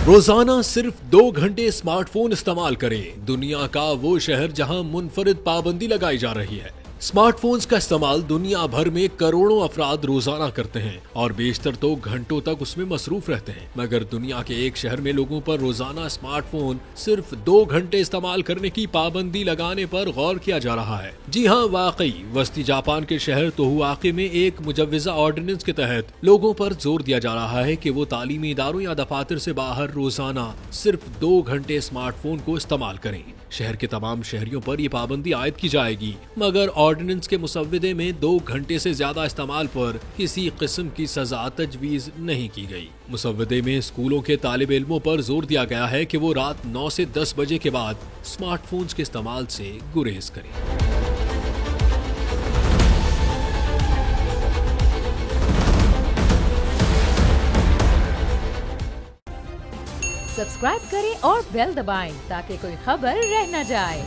रोजाना सिर्फ 2 घंटे स्मार्टफोन इस्तेमाल करें। दुनिया का वो शहर जहां मुनफरिद पाबंदी लगाई जा रही है। स्मार्टफोन्स का इस्तेमाल दुनिया भर में करोड़ों अफराद रोजाना करते हैं और बेशतर तो घंटों तक उसमें मसरूफ रहते हैं। मगर दुनिया के एक शहर में लोगों पर रोजाना स्मार्टफोन सिर्फ 2 घंटे इस्तेमाल करने की पाबंदी लगाने पर गौर किया जा रहा है। जी हाँ, वाकई वस्ती जापान के शहर तोहुआके में एक मुजव्वजा ऑर्डिनेंस के तहत लोगों पर जोर दिया जा रहा है कि वो तालीमी इदारों या दफातर से बाहर रोजाना सिर्फ 2 घंटे स्मार्टफोन को इस्तेमाल करें। शहर के तमाम शहरियों पर ये पाबंदी आयद की जाएगी, मगर ऑर्डिनेंस के मुसव्वदे में 2 घंटे से ज्यादा इस्तेमाल पर किसी किस्म की सजा तजवीज नहीं की गई। मुसव्वदे में स्कूलों के तालिब इल्मों पर जोर दिया गया है कि वो रात 9 से 10 बजे के बाद स्मार्टफोन्स के इस्तेमाल से गुरेज करें। सब्सक्राइब करें और बेल दबाएं ताकि कोई खबर रह न जाए।